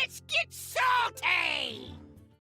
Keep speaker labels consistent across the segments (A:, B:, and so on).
A: Let's get salty!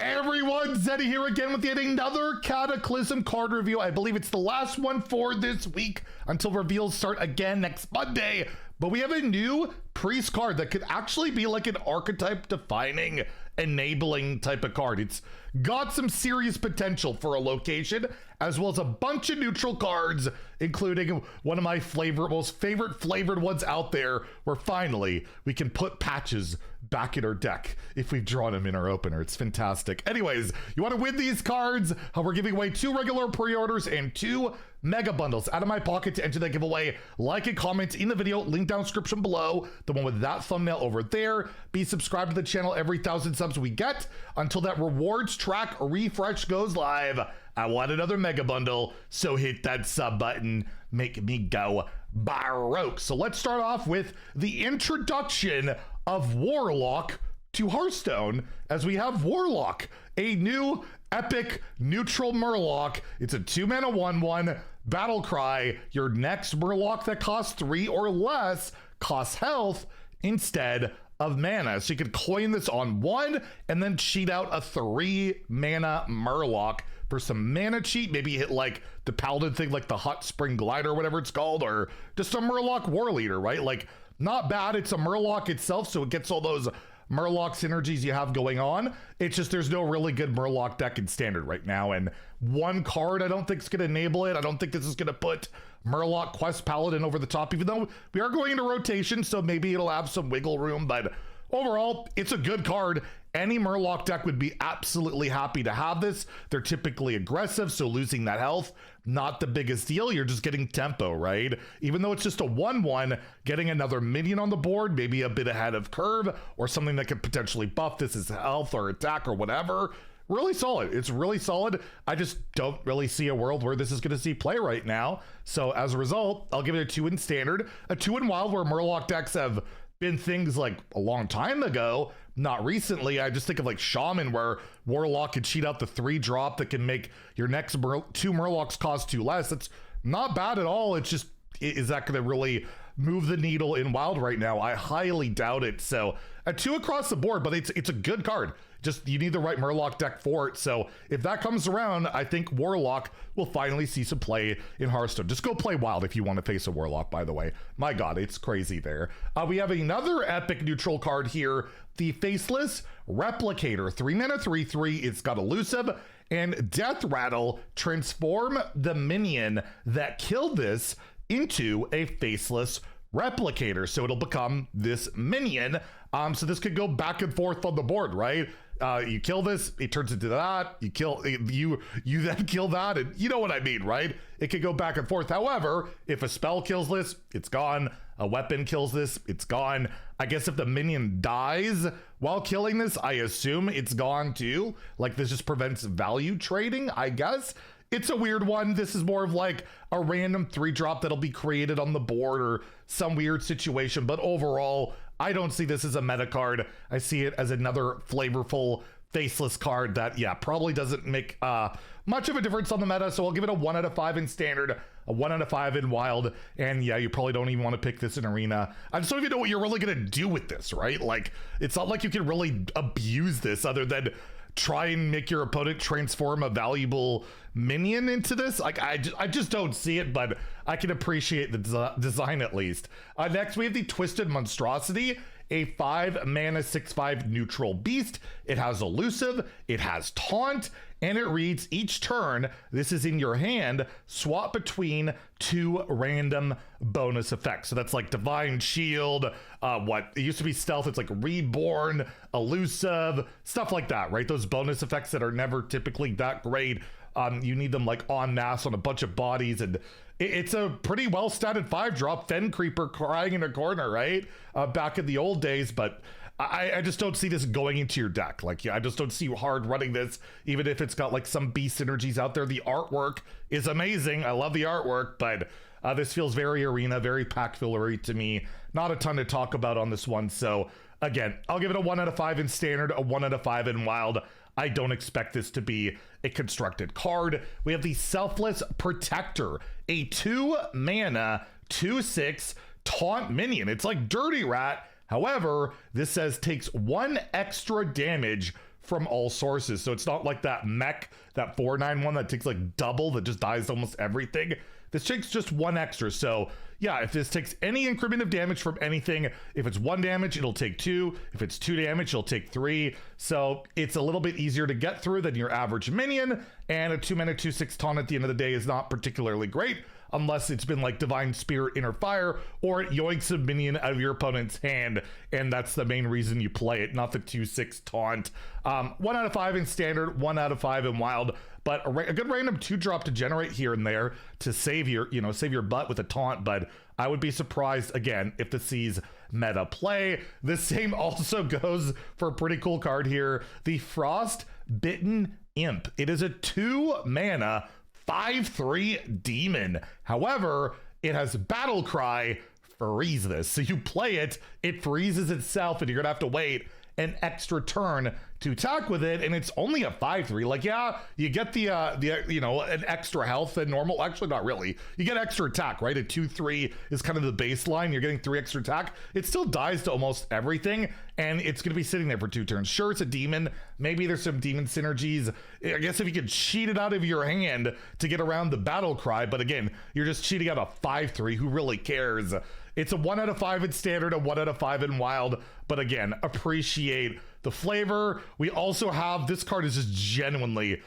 B: Everyone, Zeddy here again with yet another Cataclysm card review. I believe it's the last one for this week until reveals start again next Monday. But we have a new priest card that could actually be like an archetype defining, enabling type of card. It's got some serious potential for a location, as well as a bunch of neutral cards, including one of my most favorite flavored ones out there, where finally we can put patches back in our deck if we've drawn them in our opener. It's fantastic. Anyways, you want to win these cards? We're giving away 2 regular pre-orders and 2 mega bundles out of my pocket. To enter that giveaway, like and comment in the video, link down description below, the one with that thumbnail over there. Be subscribed to the channel every 1,000 subs we get until that rewards track refresh goes live. I want another mega bundle, so hit that sub button, make me go baroque. So let's start off with the introduction of Warlock to Hearthstone, as we have Warlock, a new epic neutral Murloc. It's a 2-mana 1/1 battle cry. Your next Murloc that costs 3 or less costs health instead of mana. So you could coin this on 1 and then cheat out a 3-mana Murloc for some mana cheat. Maybe hit like the Paladin thing, like the Hot Spring Glider, or whatever it's called, or just a Murloc War Leader, right? Like, not bad. It's a Murloc itself, so it gets all those Murloc synergies you have going on. It's just there's no really good Murloc deck in Standard right now, and one card I don't think is going to enable it. I don't think this is going to put Murloc Quest Paladin over the top, even though we are going into rotation, so maybe it'll have some wiggle room, but overall, it's a good card. Any Murloc deck would be absolutely happy to have this. They're typically aggressive, so losing that health, not the biggest deal. You're just getting tempo, right? Even though it's just a 1/1, getting another minion on the board, maybe a bit ahead of curve, or something that could potentially buff this as health or attack or whatever. Really solid. It's really solid. I just don't really see a world where this is going to see play right now. So as a result, I'll give it a 2 in Standard, a 2 in Wild, where Murloc decks have been things like a long time ago, not recently. I just think of like Shaman, where Warlock could cheat out the 3-drop that can make your next 2 Murlocs cost 2 less. It's not bad at all. It's just, is that going to really move the needle in Wild right now? I highly doubt it. So a 2 across the board, but it's a good card. Just, you need the right Murloc deck for it. So if that comes around, I think Warlock will finally see some play in Hearthstone. Just go play Wild if you want to face a Warlock, by the way. My God, it's crazy there. We have another epic neutral card here, the Faceless Replicator. 3-mana 3/3. It's got elusive and Death Rattle. Transform the minion that killed this into a Faceless Replicator. So it'll become this minion. So this could go back and forth on the board, right? You kill this, it turns into that. You kill you then kill that, and you know what I mean, right? It could go back and forth. However, if a spell kills this, it's gone. A weapon kills this, it's gone. I guess if the minion dies while killing this, I assume it's gone too. Like, this just prevents value trading, I guess. It's a weird one. This is more of like a random 3-drop that'll be created on the board or some weird situation. But overall, I don't see this as a meta card. I see it as another flavorful faceless card that, yeah, probably doesn't make much of a difference on the meta. So I'll give it a 1 out of 5 in Standard, a 1 out of 5 in Wild. And yeah, you probably don't even want to pick this in Arena. I just don't even know what you're really going to do with this, right? Like, it's not like you can really abuse this other than try and make your opponent transform a valuable minion into this. Like, I just don't see it, but I can appreciate the design at least. Next, we have the Twisted Monstrosity, a 5-mana 6/5 neutral beast. It has elusive, it has taunt, and it reads, each turn this is in your hand, swap between 2 random bonus effects. So that's like Divine Shield, what it used to be Stealth, it's like Reborn, elusive, stuff like that, right? Those bonus effects that are never typically that great. You need them like en masse on a bunch of bodies, and it's a pretty well statted 5-drop. Fen Creeper crying in a corner, right? Back in the old days, but I just don't see this going into your deck. Like, yeah, I just don't see hard running this, even if it's got like some beast synergies out there. The artwork is amazing. I love the artwork, but this feels very Arena, very pack fillery to me. Not a ton to talk about on this one. So again, I'll give it a 1 out of 5 in Standard, a 1 out of 5 in Wild. I don't expect this to be a constructed card. We have the Selfless Protector, a 2-mana 2/6 taunt minion. It's like Dirty Rat. However, this says takes 1 extra damage from all sources. So it's not like that mech, that 491 that takes like double, that just dies almost everything. This takes just 1 extra. So yeah, if this takes any increment of damage from anything, if it's 1 damage, it'll take 2. If it's 2 damage, it'll take 3. So it's a little bit easier to get through than your average minion. And a 2-mana 2/6 taunt at the end of the day is not particularly great, unless it's been like Divine Spirit, Inner Fire, or it yoinks a minion out of your opponent's hand, and that's the main reason you play it, not the 2/6 taunt. 1 out of 5 in standard, 1 out of 5 in wild, but a good random 2-drop to generate here and there to save your, save your butt with a taunt. But I would be surprised again if this sees meta play. The same also goes for a pretty cool card here, the Frostbitten Imp. It is a 2-mana 5/3 demon. However, it has Battle Cry, freeze this. So you play it, it freezes itself, and you're gonna have to wait an extra turn to attack with it, and it's only a 5/3. Like, yeah, you get the an extra health and normal. Actually, not really. You get extra attack, right? A 2/3 is kind of the baseline. You're getting 3 extra attack. It still dies to almost everything, and it's gonna be sitting there for 2 turns. Sure, it's a demon. Maybe there's some demon synergies. I guess if you could cheat it out of your hand to get around the battle cry, but again, you're just cheating out a 5/3. Who really cares? It's a 1 out of 5 in standard, a 1 out of 5 in wild, but again, appreciate the flavor. We also have, this card is just genuinely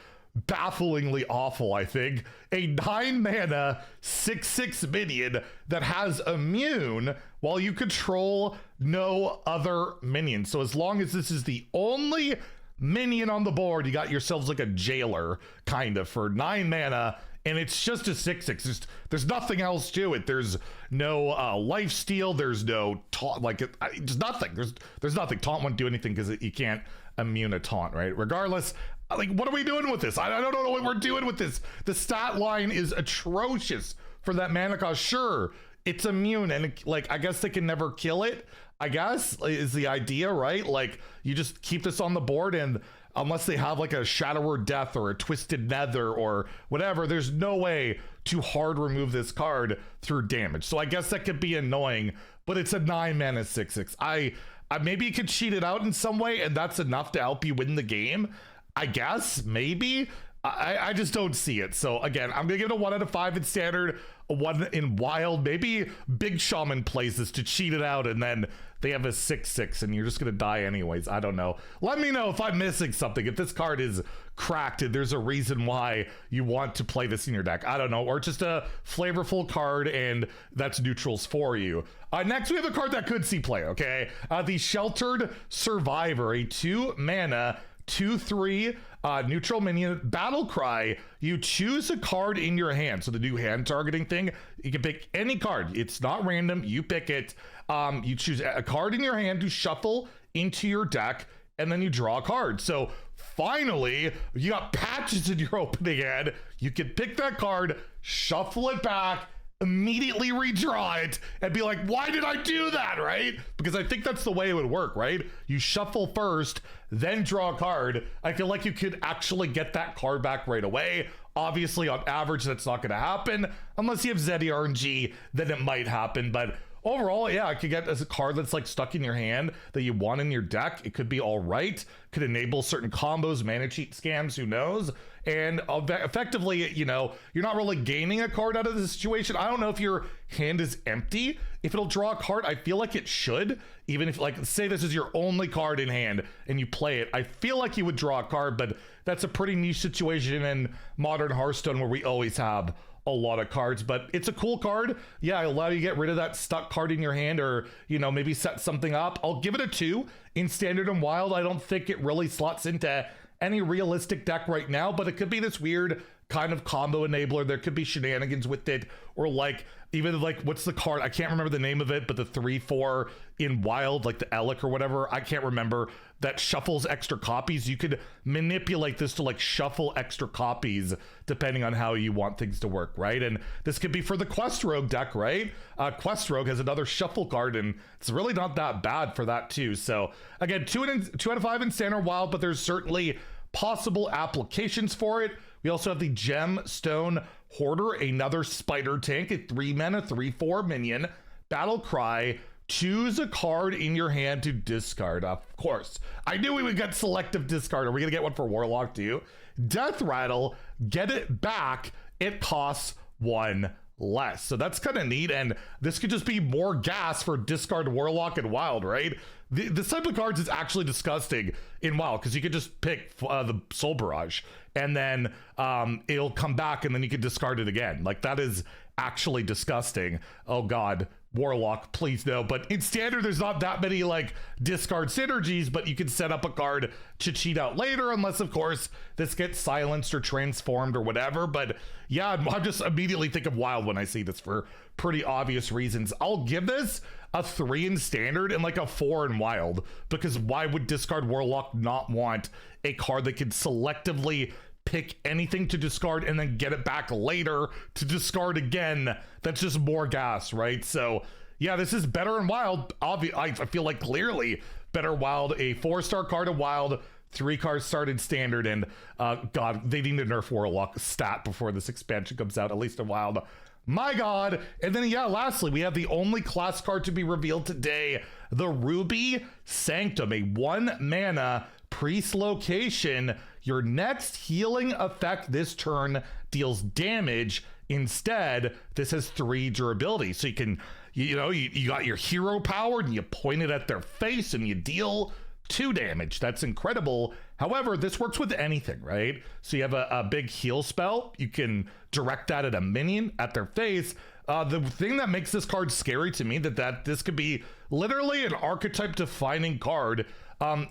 B: bafflingly awful, I think. A 9-mana 6/6 minion that has immune while you control no other minions. So as long as this is the only minion on the board, you got yourselves like a jailer, kind of, for 9 mana. And it's just a 6/6. There's nothing else to it. There's no life steal. There's no taunt. Like, just nothing. There's nothing. Taunt won't do anything because you can't immune a taunt, right? Regardless, like, what are we doing with this? I don't know what we're doing with this. The stat line is atrocious for that mana cost. Sure, it's immune, and like, I guess they can never kill it, I guess, is the idea, right? Like, you just keep this on the board, and unless they have like a Shadower Death or a Twisted Nether or whatever, there's no way to hard remove this card through damage. So I guess that could be annoying, but it's a 9-mana 6/6. I maybe you could cheat it out in some way, and that's enough to help you win the game. I guess, maybe. I just don't see it. So again, I'm gonna give it a 1 out of 5 in standard, a 1 in wild. Maybe Big Shaman plays this to cheat it out, and then they have a 6/6 and you're just gonna die anyways. I don't know. Let me know if I'm missing something. If this card is cracked and there's a reason why you want to play this in your deck. I don't know. Or just a flavorful card and that's neutrals for you. Next we have a card that could see play, okay? The Sheltered Survivor, a 2-mana 2/3 neutral minion, battle cry. You choose a card in your hand. So the new hand targeting thing, you can pick any card. It's not random. You pick it. You choose a card in your hand to shuffle into your deck, and then you draw a card. So finally, you got patches in your opening hand. You can pick that card, shuffle it back, immediately redraw it, and be like, why did I do that, right? Because I think that's the way it would work, right? You shuffle first, then draw a card. I feel like you could actually get that card back right away. Obviously, on average, that's not going to happen. Unless you have Zeddy RNG, then it might happen. But overall, yeah, I could get as a card that's like stuck in your hand that you want in your deck. It could be all right. Could enable certain combos, mana cheat scams, who knows? And effectively, you know, you're not really gaining a card out of the situation. I don't know if your hand is empty. If it'll draw a card, I feel like it should. Even if, like, say this is your only card in hand and you play it, I feel like you would draw a card, but that's a pretty niche situation in modern Hearthstone where we always have a lot of cards. But it's a cool card. Yeah, I allow you to get rid of that stuck card in your hand, or, you know, maybe set something up. I'll give it a 2 in standard and wild. I don't think it really slots into any realistic deck right now, but it could be this weird kind of combo enabler. There could be shenanigans with it, or like even like, what's the card? I can't remember the name of it, but the 3/4 in wild, like the Elec or whatever, I can't remember, that shuffles extra copies. You could manipulate this to like shuffle extra copies depending on how you want things to work, right? And this could be for the Quest Rogue deck, right? Quest Rogue has another shuffle card, and it's really not that bad for that too. So again, 2 out of 5 in standard wild, but there's certainly possible applications for it. We also have the Gemstone Hoarder, another spider tank, a 3-mana 3/4 minion, battle cry, choose a card in your hand to discard. Of course, I knew we would get selective discard. Are we gonna get one for Warlock too? Death Rattle, get it back. It costs 1 less. So that's kind of neat, and this could just be more gas for discard Warlock and Wild, right? The type of cards is actually disgusting in Wild because you could just pick the Soul Barrage and then it'll come back and then you can discard it again. Like, that is actually disgusting. Oh god, Warlock, please no. But in Standard, there's not that many like discard synergies, but you can set up a card to cheat out later, unless of course this gets silenced or transformed or whatever. But yeah, I'm just immediately think of Wild when I see this for pretty obvious reasons. I'll give this a 3 in Standard and like a 4 in Wild, because why would discard Warlock not want a card that can selectively pick anything to discard and then get it back later to discard again? That's just more gas, right? So yeah, this is better in Wild. I feel like clearly better Wild. A 4-star card of Wild, 3 cards started Standard, and god, they need to nerf Warlock stat before this expansion comes out, at least in Wild. My god. And then yeah, lastly, we have the only class card to be revealed today, the Ruby Sanctum, a 1 mana priest location. Your next healing effect this turn deals damage. Instead, this has 3 durability. So you can, you got your hero power and you point it at their face and you deal 2 damage. That's incredible. However, this works with anything, right? So you have a big heal spell. You can direct that at a minion at their face. The thing that makes this card scary to me, that this could be literally an archetype defining card,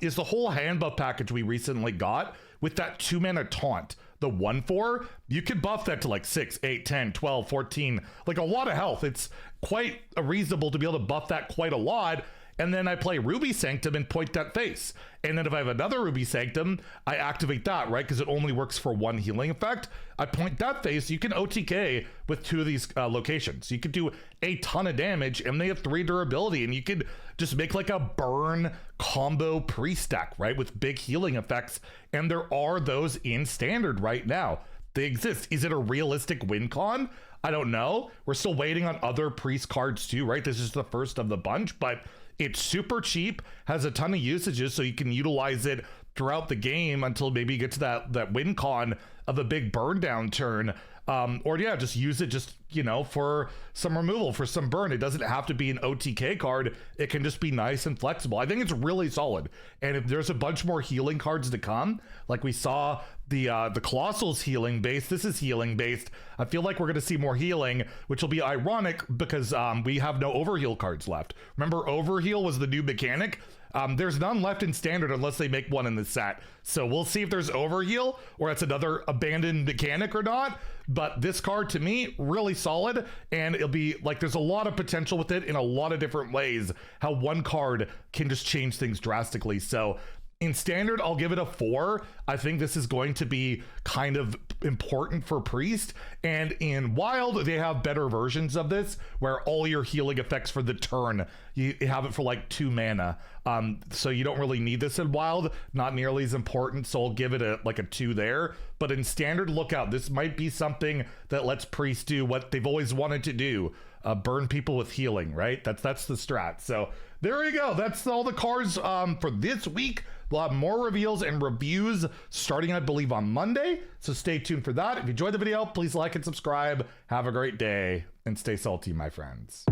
B: is the whole hand buff package we recently got with that 2 mana taunt. The 1/4, you could buff that to like 6, 8, 10, 12, 14, like a lot of health. It's quite reasonable to be able to buff that quite a lot. And then I play Ruby Sanctum and point that face. And then if I have another Ruby Sanctum, I activate that, right? Because it only works for 1 healing effect. I point that face. You can OTK with 2 of these locations. You could do a ton of damage, and they have 3 durability. And you could just make like a burn combo priest deck, right? With big healing effects. And there are those in Standard right now. They exist. Is it a realistic win con? I don't know. We're still waiting on other priest cards too, right? This is the first of the bunch, but it's super cheap, has a ton of usages, so you can utilize it throughout the game until maybe you get to that win con of a big burn down turn. Or yeah, just use it just, for some removal, for some burn. It doesn't have to be an OTK card. It can just be nice and flexible. I think it's really solid. And if there's a bunch more healing cards to come, like we saw the Colossal's healing based, this is healing based. I feel like we're going to see more healing, which will be ironic because we have no overheal cards left. Remember, overheal was the new mechanic. There's none left in Standard unless they make one in the set. So we'll see if there's overheal or it's another abandoned mechanic or not. But this card, to me, really solid. And it'll be like, there's a lot of potential with it in a lot of different ways, how one card can just change things drastically. So in Standard, I'll give it a 4. I think this is going to be kind of important for Priest. And in Wild, they have better versions of this where all your healing effects for the turn, you have it for like 2 mana. So you don't really need this in Wild, not nearly as important. So I'll give it a 2 there. But in Standard, look out. This might be something that lets Priest do what they've always wanted to do. Burn people with healing, right? That's the strat. So there you go. That's all the cards for this week. We'll have more reveals and reviews starting, I believe, on Monday. So stay tuned for that. If you enjoyed the video, please like and subscribe. Have a great day and stay salty, my friends.